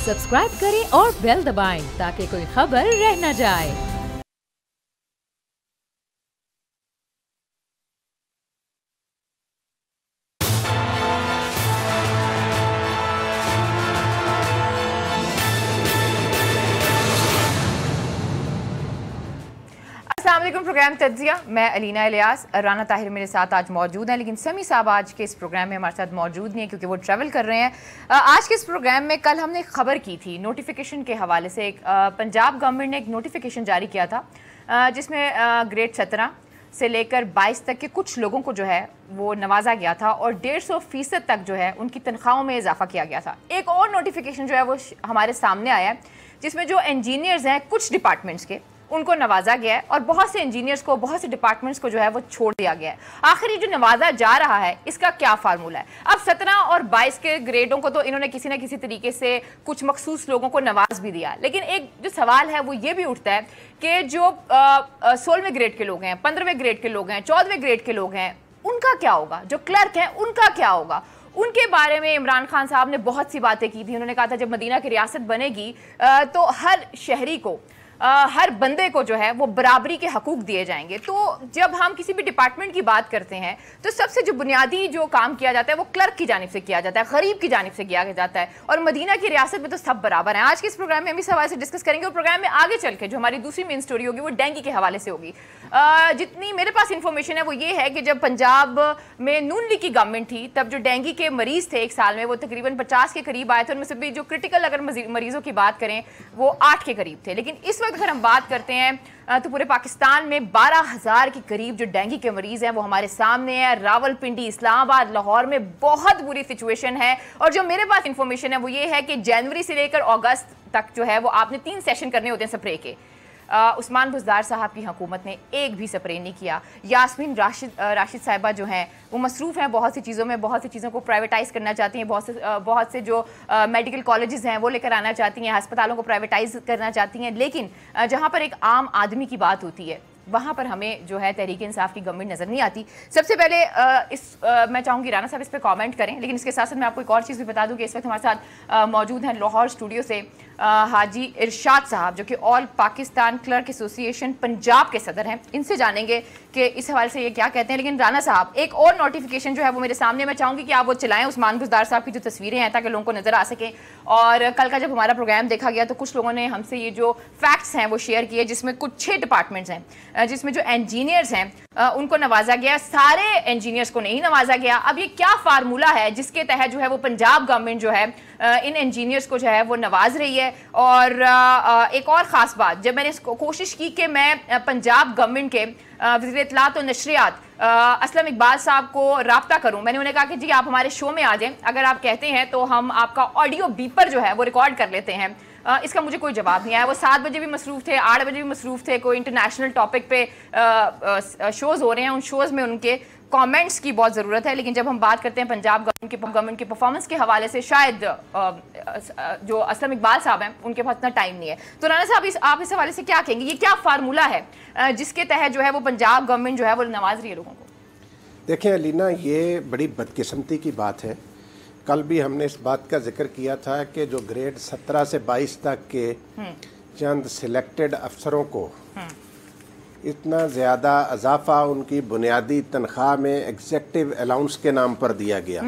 Subscribe करें और bell दबाएं ताकि कोई खबर रह न जाए। अस्सलामुअलैकुम। प्रोग्राम तज्जिया, मैं अलीना इलियास। राना ताहिर मेरे साथ आज मौजूद हैं, लेकिन समी साहब आज के इस प्रोग्राम में हमारे साथ मौजूद नहीं है क्योंकि वो ट्रैवल कर रहे हैं। आज के इस प्रोग्राम में कल हमने खबर की थी नोटिफिकेशन के हवाले से। पंजाब गवर्नमेंट ने एक नोटिफिकेशन जारी किया था जिसमें ग्रेड 17 से लेकर 22 तक के कुछ लोगों को जो है वो नवाजा गया था और 150% तक जो है उनकी तनख्वाहों में इजाफा किया गया था। एक और नोटिफिकेशन जो है वो हमारे सामने आया है जिसमें जो इंजीनियर्स हैं कुछ डिपार्टमेंट्स के, उनको नवाजा गया है और बहुत से इंजीनियर्स को, बहुत से डिपार्टमेंट्स को जो है वो छोड़ दिया गया है। आखिर ये जो नवाजा जा रहा है इसका क्या फार्मूला है? अब 17 और 22 के ग्रेडों को तो इन्होंने किसी ना किसी तरीके से कुछ मखसूस लोगों को नवाज भी दिया, लेकिन एक जो सवाल है वो ये भी उठता है कि जो 16वें ग्रेड के लोग हैं, 15वें ग्रेड के लोग हैं, 14वें ग्रेड के लोग हैं, उनका क्या होगा? जो क्लर्क हैं उनका क्या होगा? उनके बारे में इमरान खान साहब ने बहुत सी बातें की थी। उन्होंने कहा था जब मदीना की रियासत बनेगी तो हर शहरी को, हर बंदे को जो है वो बराबरी के हकूक दिए जाएंगे। तो जब हम किसी भी डिपार्टमेंट की बात करते हैं तो सबसे जो बुनियादी जो काम किया जाता है वो क्लर्क की जानिब से किया जाता है, गरीब की जानिब से किया जाता है, और मदीना की रियासत में तो सब बराबर हैं। आज के इस प्रोग्राम में हम इस हवाले से डिस्कस करेंगे और प्रोग्राम में आगे चल के जो हमारी दूसरी मेन स्टोरी होगी वो डेंगू के हवाले से होगी। जितनी मेरे पास इंफॉर्मेशन है वो ये है कि जब पंजाब में नून लीग की गवर्नमेंट थी तब जो डेंगू के मरीज थे एक साल में वो तकरीबन 50 के करीब आए थे। उनमें से भी जो क्रिटिकल अगर मरीजों की बात करें वो 8 के करीब थे। लेकिन इस वक्त अगर हम बात करते हैं तो पूरे पाकिस्तान में 12,000 के करीब जो डेंगू के मरीज हैं वो हमारे सामने है। रावलपिंडी, इस्लामाबाद, लाहौर में बहुत बुरी सिचुएशन है। और जो मेरे पास इंफॉर्मेशन है वो ये है कि जनवरी से लेकर अगस्त तक जो है वो आपने 3 सेशन करने होते हैं स्प्रे के। उस्मान बुज़दार साहब की हुकूमत ने एक भी स्प्रे नहीं किया। यास्मीन राशिद साहिबा जो हैं वो मसरूफ़ हैं बहुत सी चीज़ों में, बहुत सी चीज़ों को प्राइवेटाइज़ करना चाहती हैं, बहुत से जो मेडिकल कॉलेजेस हैं वो लेकर आना चाहती हैं, अस्पतालों को प्राइवेटाइज़ करना चाहती हैं। लेकिन जहाँ पर एक आम आदमी की बात होती है वहाँ पर हमें जो है तहरीक इंसाफ की गवर्नमेंट नज़र नहीं आती। सबसे पहले मैं चाहूँगी राना साहब इस पर कमेंट करें, लेकिन इसके साथ साथ मैं आपको एक और चीज़ भी बता दूँ कि इस वक्त हमारे साथ मौजूद हैं लाहौर स्टूडियो से हाजी इरशाद साहब जो कि all Pakistan clerk association Punjab के सदर हैं। इनसे जानेंगे कि इस हवाले से ये क्या कहते हैं। लेकिन राना साहब, एक और नोटिफिकेशन जो है वो मेरे सामने, मैं चाहूँगी कि आप वो चलाएं उस्मान बुज़दार साहब की जो तस्वीरें हैं ताकि लोगों को नज़र आ सकें। और कल का जब हमारा प्रोग्राम देखा गया तो कुछ लोगों ने हमसे ये जो फैक्ट्स हैं वो शेयर किए, जिसमें कुछ 6 डिपार्टमेंट्स हैं जिसमें जो इंजीनियर्स हैं उनको नवाजा गया, सारे इंजीनियर्स को नहीं नवाजा गया। अब ये क्या फार्मूला है जिसके तहत जो है वो पंजाब गवर्नमेंट जो है इन इंजीनियर्स को जो है वो नवाज रही है? और एक और ख़ास बात, जब मैंने कोशिश की कि मैं पंजाब गवर्नमेंट के वज़ीर इत्तलात और नशरियात असलम इकबाल साहब को रब्ता करूं, मैंने उन्हें कहा कि जी आप हमारे शो में आ जाएं, अगर आप कहते हैं तो हम आपका ऑडियो बीपर जो है वो रिकॉर्ड कर लेते हैं। इसका मुझे कोई जवाब नहीं आया। वो 7 बजे भी मसरूफ़ थे, 8 बजे भी मसरूफ़ थे, कोई इंटरनेशनल टॉपिक पे शोज़ हो रहे हैं, उन शोज़ में उनके कमेंट्स की बहुत ज़रूरत है। लेकिन जब हम बात करते हैं पंजाब गवर्नमेंट के परफॉर्मेंस के हवाले से शायद जो असलम इकबाल साहब हैं उनके पास इतना टाइम नहीं है। तो राना साहब आप इस हवाले से क्या कहेंगे? ये क्या फार्मूला है जिसके तहत जो है वो पंजाब गवर्नमेंट जो है वो नवाज रही है लोगों को? देखें अलीना, ये बड़ी बदकिस्मती की बात है। कल भी हमने इस बात का जिक्र किया था कि जो ग्रेड 17 से 22 तक के चंद सिलेक्टेड अफसरों को इतना ज़्यादा इजाफा उनकी बुनियादी तनख्वाह में एग्जेक्टिव अलाउंस के नाम पर दिया गया।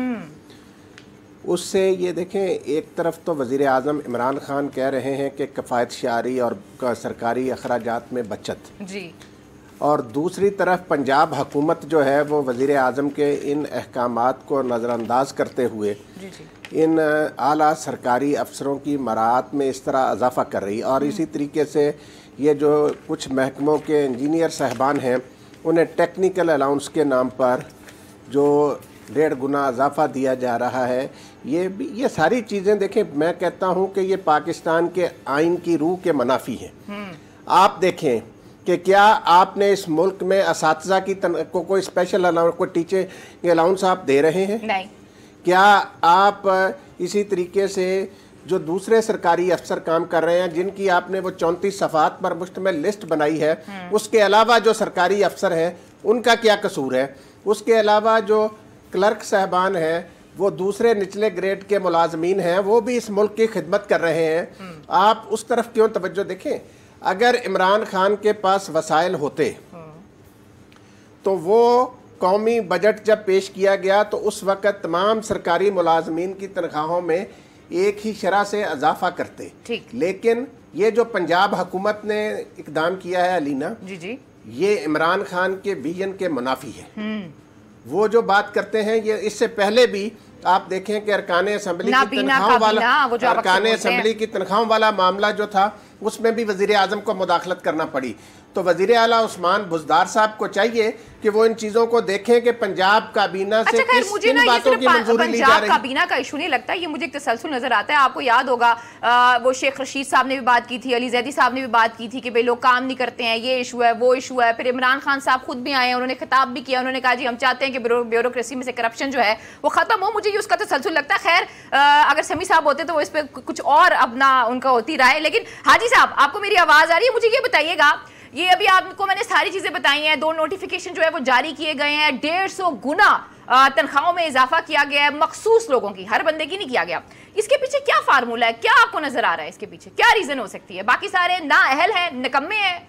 उससे ये देखें, एक तरफ तो वज़ीर आज़म इमरान खान कह रहे हैं कि कफ़ायत शारी और सरकारी अखराजात में बचत जी, और दूसरी तरफ पंजाब हुकूमत जो है वो वज़ीर आज़म के इन अहकामात को नज़रअंदाज करते हुए इन आला सरकारी अफसरों की मराहत में इस तरह इजाफा कर रही। और इसी तरीके से ये जो कुछ महकमों के इंजीनियर साहबान हैं उन्हें टेक्निकल अलाउंस के नाम पर जो 1.5 गुना इजाफा दिया जा रहा है। ये सारी चीज़ें देखें, मैं कहता हूँ कि ये पाकिस्तान के आइन की रूह के मुनाफी हैं। आप देखें कि क्या आपने इस मुल्क में असातिज़ा की को कोई स्पेशल अलाउंस, कोई टीचर अलाउंस आप दे रहे हैं? नहीं। क्या आप इसी तरीके से जो दूसरे सरकारी अफसर काम कर रहे हैं जिनकी आपने वो 34 सफ़ात पर मुश्तमिल लिस्ट बनाई है, उसके अलावा जो सरकारी अफसर हैं उनका क्या कसूर है? उसके अलावा जो क्लर्क साहबान हैं वो दूसरे निचले ग्रेड के मुलाजमीन हैं, वो भी इस मुल्क की खिदमत कर रहे हैं। आप उस तरफ क्यों तवज्जो देखें? अगर इमरान खान के पास वसाइल होते तो वो कौमी बजट जब पेश किया गया तो उस वक़्त तमाम सरकारी मुलाजमीन की तनख्वाहों में एक ही शरह से इजाफा करते। लेकिन ये जो पंजाब हुकूमत ने इकदाम किया है अलीना जी, ये इमरान खान के विजन के मुनाफी है। वो जो बात करते हैं, ये इससे पहले भी आप देखें कि अरकान असम्बली की तनख्वाहों वाला मामला जो था उसमें भी वजीर आजम को मुदाखलत करना पड़ी। तो वजीर आला उस्मान बुज़दार साहब को चाहिए कि वो इन चीजों को देखें कि पंजाब काबीना से किन बातों की मंजूरी ली जा रही है। काबीना का इशू नहीं लगता, ये मुझे एक तसलसल नजर आता है। आपको याद होगा वो शेख रशीद साहब ने भी बात की थी, अली जैदी साहब ने भी बात की थी कि भाई लोग काम नहीं करते हैं, ये इशू है, वो इशू है। फिर इमरान खान साहब खुद भी आए, उन्होंने खिताब भी किया, उन्होंने कहा जी हम चाहते हैं कि ब्यूरोक्रेसी में से करप्शन जो है वो खत्म हो। मुझे उसका तसलसल लगता है। खैर अगर समी साहब होते तो वो इस पर कुछ और अपना उनका होती राय। लेकिन हाजी साहब, आपको मेरी आवाज आ रही है? मुझे ये बताइएगा, ये अभी आपको मैंने सारी चीजें बताई हैं, 2 नोटिफिकेशन जो है वो जारी किए गए हैं, 150 गुना तनख्वाहों में इजाफा किया गया है, मखसूस लोगों की, हर बंदे की नहीं किया गया। इसके पीछे क्या फार्मूला है? क्या आपको नजर आ रहा है इसके पीछे? क्या रीजन हो सकती है? बाकी सारे ना अहल हैं, निकम्मे हैं।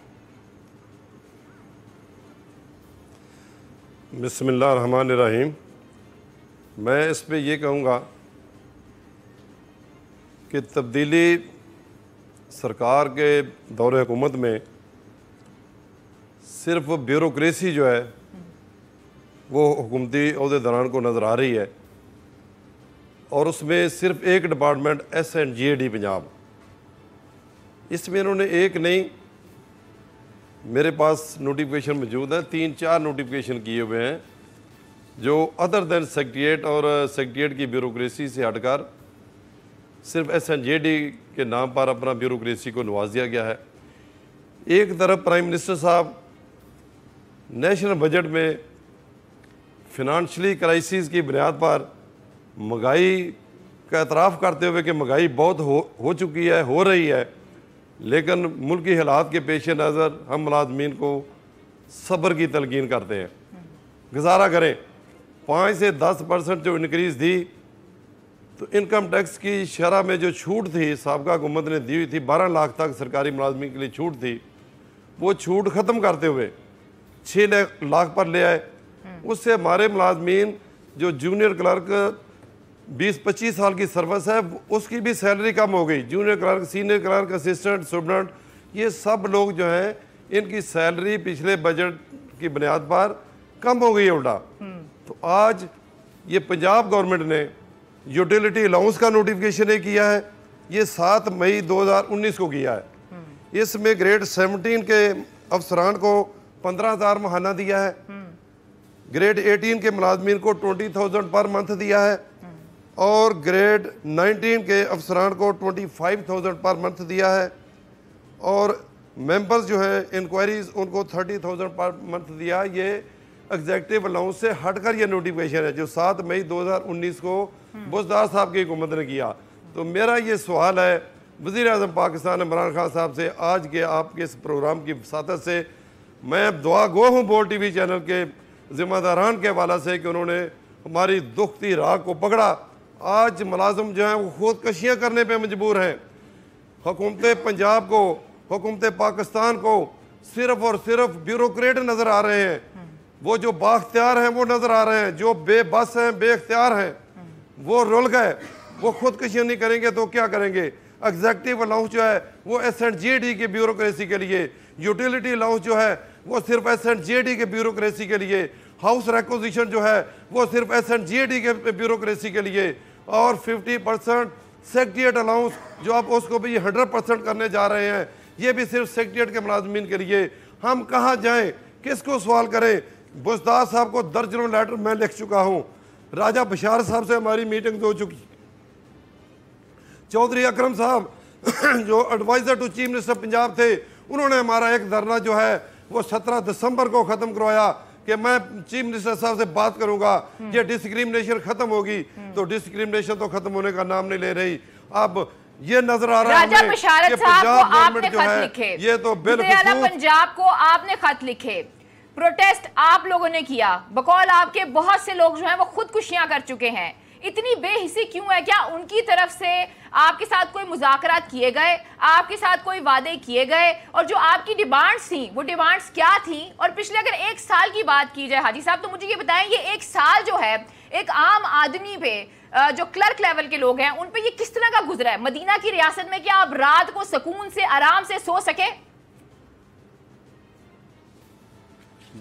बिस्मिल्लाहिर्रहमानिर्रहीम। मैं इस पे ये कहूँगा कि तब्दीली सरकार के दौरे हुकूमत में सिर्फ ब्यूरोक्रेसी जो है वो हुकूमती अहदेदारान को नज़र आ रही है, और उसमें सिर्फ एक डिपार्टमेंट SNGAD पंजाब, इसमें इन्होंने एक नहीं, मेरे पास नोटिफिकेशन मौजूद है, 3-4 नोटिफिकेशन किए हुए हैं जो अदर दैन सेक्रेटेरिएट और सेक्रेटेरिएट की ब्यूरोक्रेसी से हटकर सिर्फ SNGAD के नाम पर अपना ब्यूरोक्रेसी को नवाज दिया गया है। एक तरफ प्राइम मिनिस्टर साहब नेशनल बजट में फिनंशियली क्राइसिस की बुनियाद पर महंगाई का एतराफ़ करते हुए कि महंगाई बहुत हो चुकी है, हो रही है, लेकिन मुल्की हालात के पेश नज़र हम मुलाजमीन को सब्र की तलकीन करते हैं। गुजारा करें, 5 से 10% जो इनक्रीज़ थी, तो इनकम टैक्स की शरह में जो छूट थी साबका हुकूमत ने दी हुई थी, 12 लाख तक सरकारी मुलाजमीन के लिए छूट थी, वो छूट ख़त्म करते हुए 6 लाख पर ले आए। उससे हमारे मुलाजमीन जो जूनियर क्लर्क 20-25 साल की सर्विस है उसकी भी सैलरी कम हो गई। Junior clerk, senior clerk, assistant, superintendent, ये सब लोग जो हैं इनकी सैलरी पिछले बजट की बुनियाद पर कम हो गई है उल्टा। तो आज ये पंजाब गवर्नमेंट ने यूटिलिटी अलाउंस का नोटिफिकेशन ये किया है, ये 7 मई 2019 को किया है। इसमें ग्रेड 17 के अफसरान को 15,000 महाना दिया है, ग्रेड 18 के मुलाजमीन को 20,000 पर मंथ दिया है, और ग्रेड 19 के अफसरान को 25,000 पर मंथ दिया है, और मेंबर्स जो है इंक्वायरीज उनको 30,000 पर मंथ दिया। ये एग्जेक्टिव अलाउंस से हटकर ये नोटिफिकेशन है जो 7 मई 2019 को बुज़दार साहब की हुकूमत ने किया। तो मेरा ये सवाल है वज़ीर आज़म पाकिस्तान इमरान खान साहब से, आज के आपके इस प्रोग्राम की वसातत से मैं दुआ गो हूँ बोल TV चैनल के ज़िम्मेदारान के हवाला से कि उन्होंने हमारी दुखती राह को पकड़ा। आज मुलाजिम जो हैं वो खुदकशियाँ करने पे मजबूर हैं। हुकूमत पंजाब को, हुकूमत पाकिस्तान को सिर्फ और सिर्फ ब्यूरोक्रेट नज़र आ रहे हैं। वो जो बाख्तियार हैं वो नज़र आ रहे हैं, जो बेबस हैं, बेख्तियार हैं, वो रुल गए। वो खुदकशियाँ नहीं करेंगे तो क्या करेंगे? एग्जेक्टिव अलाउंस जो है वो SNGAD की ब्यूरोक्रेसी के लिए, यूटिलिटी अलाउंस जो है वो सिर्फ SNGAD के ब्यूरोक्रेसी के लिए, हाउस रिक्विजिशन जो है वो सिर्फ SNGAD के ब्यूरोक्रेसी के लिए, और 50% सेक्रेटेरिएट अलाउंस जो आप उसको भी 100% करने जा रहे हैं, ये भी सिर्फ सेक्रेटेरिएट के मुलाजमीन के लिए। हम कहाँ जाएं, किसको सवाल करें? बुज़दार साहब को दर्जनों लेटर मैं लिख चुका हूँ, राजा बशार साहब से हमारी मीटिंग हो चुकी, चौधरी अकरम साहब जो adviser to chief minister Punjab थे, उन्होंने हमारा एक धरना जो है वो 17 दिसंबर को ख़त्म करवाया कि मैं चीफ मिनिस्टर साहब से बात करूंगा, ये डिस्क्रिमिनेशन खत्म होगी। तो डिस्क्रिमिनेशन तो खत्म होने का नाम नहीं ले रही। अब ये नजर आ रहा है राजा बशारत साहब को आपने खत लिखे, ये तो बिल्कुल पंजाब को आपने खत लिखे, प्रोटेस्ट आप लोगों ने किया, बकौल आपके बहुत से लोग जो हैं वो खुदकुशियां कर चुके हैं। इतनी बेहिसी क्यों है? क्या उनकी तरफ से आपके साथ कोई मुज़ाकरात किए गए, आपके साथ कोई वादे किए गए, और जो आपकी डिमांड्स थी वो डिमांड्स क्या थी? और पिछले अगर 1 साल की बात की जाए हाजी साहब, तो मुझे ये बताएं ये 1 साल जो है एक आम आदमी पे, जो क्लर्क लेवल के लोग हैं उन पे ये किस तरह का गुजरा है? मदीना की रियासत में क्या आप रात को सुकून से आराम से सो सके?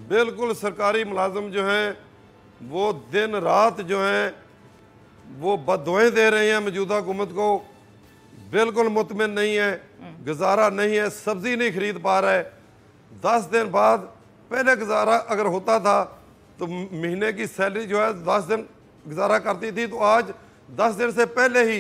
बिल्कुल, सरकारी मुलाजिम जो हैं वो दिन रात जो हैं वो बददुआएं दे रहे हैं मौजूदा हुकूमत को, बिल्कुल मुतमिन नहीं है, गुजारा नहीं है, सब्जी नहीं खरीद पा रहे। 10 दिन बाद पहले गुजारा अगर होता था तो महीने की सैलरी जो है 10 दिन गुजारा करती थी, तो आज 10 दिन से पहले ही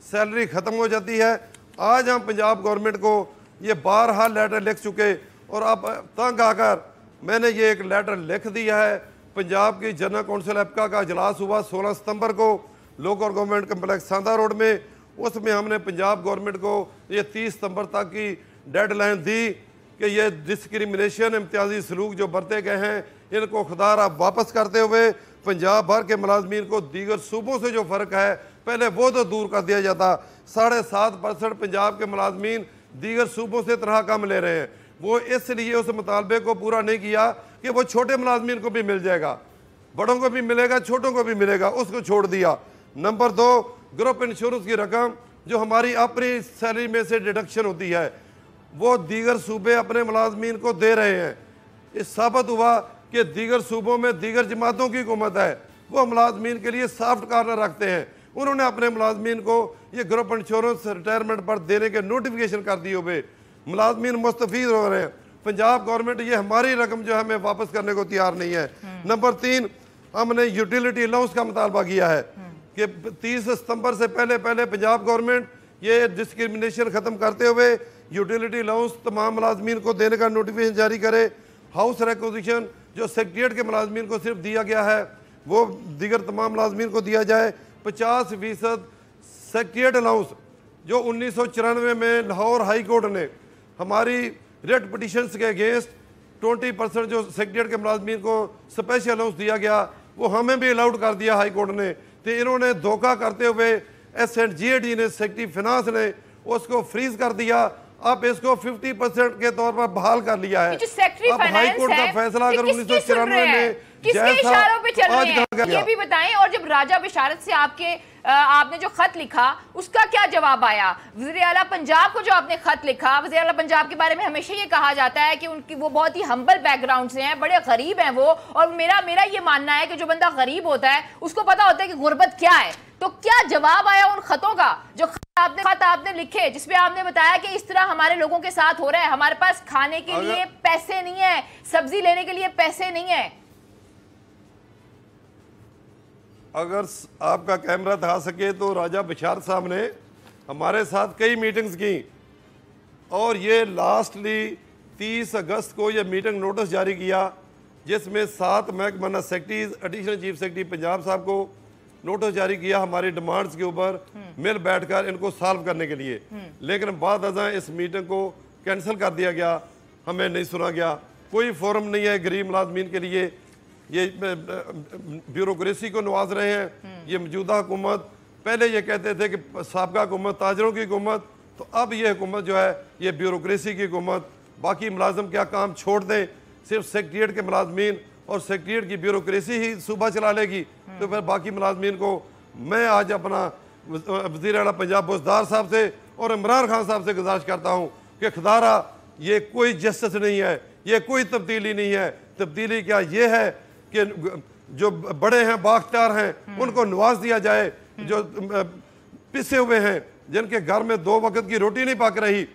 सैलरी ख़त्म हो जाती है। आज हम पंजाब गवर्नमेंट को ये बारहा लेटर लिख चुके, और अब तंग आकर मैंने ये एक लेटर लिख दिया है। पंजाब की जनरल कौंसिल एप्का का इजलास हुआ 16 सितंबर को लोकल गवर्नमेंट कम्प्लेक्स सांदा रोड में, उसमें हमने पंजाब गवर्नमेंट को ये 30 सितंबर तक की डेडलाइन दी कि ये डिस्क्रिमिनेशन, इम्तियाजी सलूक जो बरते गए हैं इनको खुदारा वापस करते हुए पंजाब भर के मुलाजमीन को दीगर सूबों से जो फ़र्क है पहले वो तो दूर कर दिया जाता। 7.5% पंजाब के मुलाजमीन दीगर सूबों से तनख्वाह कम ले रहे हैं। वो इसलिए उस मुतालबे को पूरा नहीं किया कि वो छोटे मुलाजमीन को भी मिल जाएगा, बड़ों को भी मिलेगा, छोटों को भी मिलेगा, उसको छोड़ दिया। नंबर 2, ग्रुप इंश्योरेंस की रकम जो हमारी अपनी सैलरी में से डिडक्शन होती है वो दीगर सूबे अपने मुलाजमीन को दे रहे हैं। इस साबित हुआ कि दीगर सूबों में दीगर जमातों की हुकूमत है, वो मुलाजमीन के लिए सॉफ्ट कॉर्नर रखते हैं। उन्होंने अपने मुलाजमीन को ये ग्रुप इंश्योरेंस रिटायरमेंट पर देने के नोटिफिकेशन कर दिए हुए, मुलाजमीन मुस्तफीद हो रहे हैं। पंजाब गवर्नमेंट ये हमारी रकम जो है हमें वापस करने को तैयार नहीं है। नंबर 3, हमने यूटिलिटी अलाउंस का मुतालबा किया है कि 30 सितंबर से पहले पंजाब गवर्नमेंट ये डिस्क्रिमिनेशन ख़त्म करते हुए यूटिलिटी अलाउंस तमाम मुलाजमीन को देने का नोटिफिकेशन जारी करे। हाउस रिक्विजिशन जो सेक्रेटरीट के मुलाजमीन को सिर्फ दिया गया है वो दीगर तमाम मुलाजमीन को दिया जाए। 50% सेक्रेटरीट अलाउंस जो 1994 में लाहौर हाई कोर्ट ने हमारी रेट पटिशन्स के अगेंस्ट 20% जो सेक्रेटरीट के मुलाजमीन को स्पेशल अलाउंस दिया गया वो हमें भी अलाउड कर दिया हाई कोर्ट ने। तो इन्होंने धोखा करते हुए SNGAD ने, सेक्रेटरी फिनांस ने उसको फ्रीज कर दिया। अब इसको 50% के तौर पर बहाल कर लिया है। अब हाई कोर्ट का फैसला अगर 1994 में किसके इशारों पे चल रहे हैं ये भी बताएं। और जब राजा बिशारत से आपने जो खत लिखा उसका क्या जवाब आया? वज़ीर आला पंजाब को जो आपने खत लिखा, वज़ीर आला पंजाब के बारे में हमेशा ये कहा जाता है कि उनकी वो बहुत ही हम्बल बैकग्राउंड से हैं, बड़े गरीब हैं वो, और मेरा ये मानना है कि जो बंदा गरीब होता है उसको पता होता है कि गुर्बत क्या है। तो क्या जवाब आया उन खतों का जो खत आपने लिखे जिसमें आपने बताया कि इस तरह हमारे लोगों के साथ हो रहा है, हमारे पास खाने के लिए पैसे नहीं है, सब्जी लेने के लिए पैसे नहीं है? अगर आपका कैमरा दिखा सके तो राजा बिशारत साहब ने हमारे साथ कई मीटिंग्स की, और ये लास्टली 30 अगस्त को ये मीटिंग नोटिस जारी किया जिसमें 7 महकमा secretaries, additional chief secretary Punjab साहब को नोटिस जारी किया हमारी डिमांड्स के ऊपर मिल बैठकर इनको सॉल्व करने के लिए। लेकिन बाद अज़ां इस मीटिंग को कैंसिल कर दिया गया, हमें नहीं सुना गया। कोई फोरम नहीं है गरीब मुलाजमीन के लिए। ये ब्यूरोक्रेसी को नवाज रहे हैं। ये मौजूदा हुकूमत पहले ये कहते थे कि साबका हुकूमत ताजरों की हुकूमत, तो अब ये हुकूमत जो है ये ब्यूरोक्रेसी की हुकूमत। बाकी मुलाजम क्या काम छोड़ दें, सिर्फ सेक्रेटरीट के मुलाजमीन और सेक्रेटरीट की ब्यूरोक्रेसी ही सूबा चला लेगी, तो फिर बाकी मुलाजमीन को मैं आज अपना वज़ीर आला पंजाब बुज़दार साहब से और इमरान खान साहब से गुजारिश करता हूँ कि खुदारा ये कोई जस्टिस नहीं है, ये कोई तब्दीली नहीं है। तब्दीली क्या ये है कि जो बड़े हैं, बाख्तियार हैं, उनको नवाज दिया जाए। जो पिसे हुए हैं, जिनके घर में 2 वक्त की रोटी नहीं पक रही,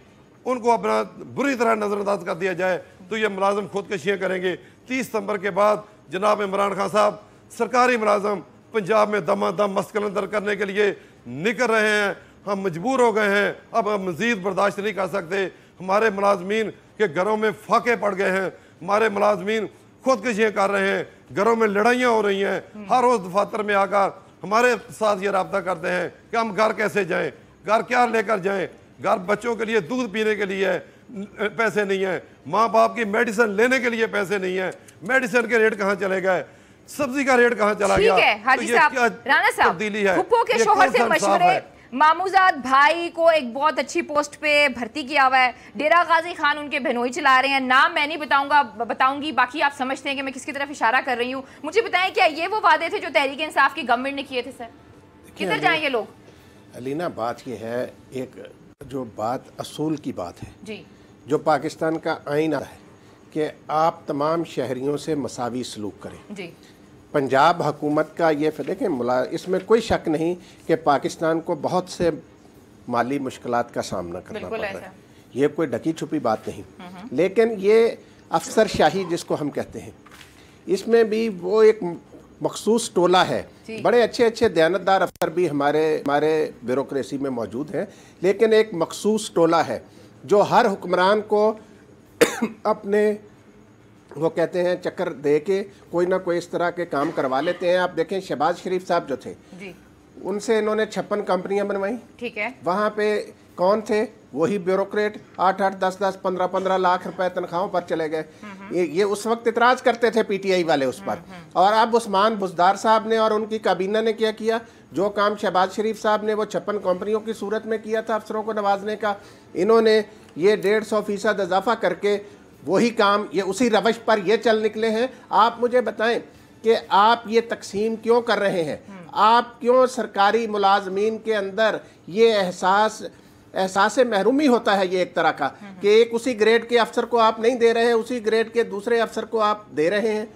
उनको अपना बुरी तरह नज़रअंदाज कर दिया जाए, तो ये मुलाजम खुदकशियाँ करेंगे। 30 सितंबर के बाद जनाब इमरान खान साहब सरकारी मुलाजम पंजाब में दमादम मस्कलंदर करने के लिए निकल रहे हैं। हम मजबूर हो गए हैं, अब हम मज़ीद बर्दाश्त नहीं कर सकते। हमारे मुलाजमीन के घरों में फाके पड़ गए हैं, हमारे मुलाजमीन खुदकशियाँ कर रहे हैं, घरों में लड़ाइयाँ हो रही हैं। हर रोज़ दफातर में आकर हमारे साथ ये रब्ता करते हैं कि हम घर कैसे जाएं, घर क्या लेकर जाएं। घर बच्चों के लिए दूध पीने के लिए पैसे नहीं है, माँ बाप की मेडिसिन लेने के लिए पैसे नहीं है, मेडिसिन के रेट कहाँ चले गए। सब्जी का रेट कहाँ चला गया? ठीक है हाजी तो ये साहब, क्या राणा साहब, तब्दीली है? फुप्पो के ये शोहर कौन से सा इंसाफ मशवरे, है? मामूजाद भाई को एक बहुत अच्छी पोस्ट पे भर्ती किया हुआ है, डेरा गाजी खान उनके बहनोई चला रहे हैं, नाम मैं नहीं बताऊंगी, बाकी आप समझते हैं कि मैं किसकी तरफ इशारा कर रही हूँ। मुझे बताएं क्या ये वो वादे थे जो तहरीक इंसाफ की गवर्नमेंट ने किए थे? सर किधर जाएं ये लोग? अलीना, बात ये है, एक जो बात असूल की बात है जी, जो पाकिस्तान का आईना है कि आप तमाम शहरियों से मसावी सलूक करें। जी, पंजाब हुकूमत का ये देखें, इसमें कोई शक नहीं कि पाकिस्तान को बहुत से माली मुश्किलात का सामना करना पड़ रहा है, ये कोई ढकी छुपी बात नहीं। लेकिन ये अफसरशाही जिसको हम कहते हैं, इसमें भी वो एक मखसूस टोला है, बड़े अच्छे अच्छे दयानतदार अफसर भी हमारे ब्यूरोक्रेसी में मौजूद हैं, लेकिन एक मखसूस टोला है जो हर हुक्मरान को अपने वो कहते हैं चक्कर दे के कोई ना कोई इस तरह के काम करवा लेते हैं। आप देखें शहबाज शरीफ साहब जो थे जी, उनसे इन्होंने 56 कंपनियां बनवाई, ठीक है, वहाँ पे कौन थे? वही ब्यूरोक्रेट 8-8, 10-10, 15-15 लाख रुपए तनख्वाहों पर चले गए। ये उस वक्त इतराज करते थे पीटीआई वाले उस पर, और अब उस्मान बुज़दार साहब ने और उनकी काबीना ने क्या किया? जो काम शहबाज शरीफ साहब ने वो 56 कंपनियों की सूरत में किया था अफसरों को नवाजने का, इन्होंने ये 150% इजाफा करके वही काम ये उसी रवश पर ये चल निकले हैं। आप मुझे बताएं कि आप ये तकसीम क्यों कर रहे हैं? आप क्यों सरकारी मुलाजमीन के अंदर ये एहसास महरूमी होता है, ये एक तरह का कि एक उसी ग्रेड के अफसर को आप नहीं दे रहे हैं, उसी ग्रेड के दूसरे अफसर को आप दे रहे हैं।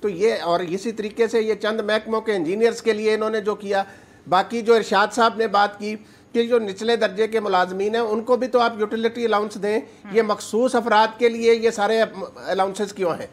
तो ये, और इसी तरीके से ये चंद महकमों के इंजीनियर्स के लिए इन्होंने जो किया, बाकी जो इरशाद साहब ने बात की कि जो निचले दर्जे के मुलाजमीन हैं उनको भी तो आप यूटिलिटी अलाउंस दें, ये मखसूस अफराद के लिए ये सारे अलाउंसेस क्यों हैं?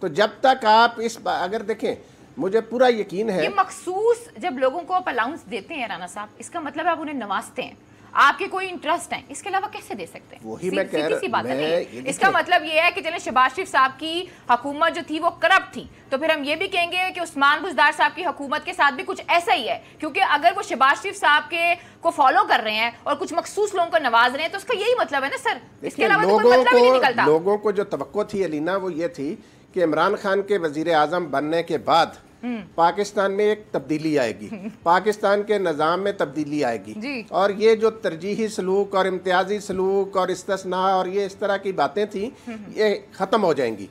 तो जब तक आप अगर देखें, मुझे पूरा यकीन है, ये मखसूस जब लोगों को आप अलाउंस देते हैं राणा साहब, इसका मतलब आप उन्हें नवाजते हैं, आपके कोई इंटरेस्ट है, इसके अलावा कैसे दे सकते हैं? वही मैं कह रहा हूं। इसका मतलब ये है कि चले शहबाज शरीफ साहब की हुकूमत जो थी वो करप्ट थी, तो फिर हम ये भी कहेंगे कि उस्मान बुज़दार साहब की हुकूमत के साथ भी कुछ ऐसा ही है, क्योंकि अगर वो शहबाज शरीफ साहब के को फॉलो कर रहे हैं और कुछ मखसूस लोगों को नवाज रहे हैं तो उसका यही मतलब है ना सर, इसके अलावा तो कोई मतलब ही नहीं निकलता। लोगों को जो तवक्को थी अलीना, वो ये थी कि इमरान खान के वजीर आजम बनने के बाद पाकिस्तान में एक तब्दीली आएगी, पाकिस्तान के निज़ाम में तब्दीली आएगी, और ये जो तरजीही सलूक और इम्तियाजी सलूक और इस्तिस्ना और ये इस तरह की बातें थी, ये ख़त्म हो जाएंगी।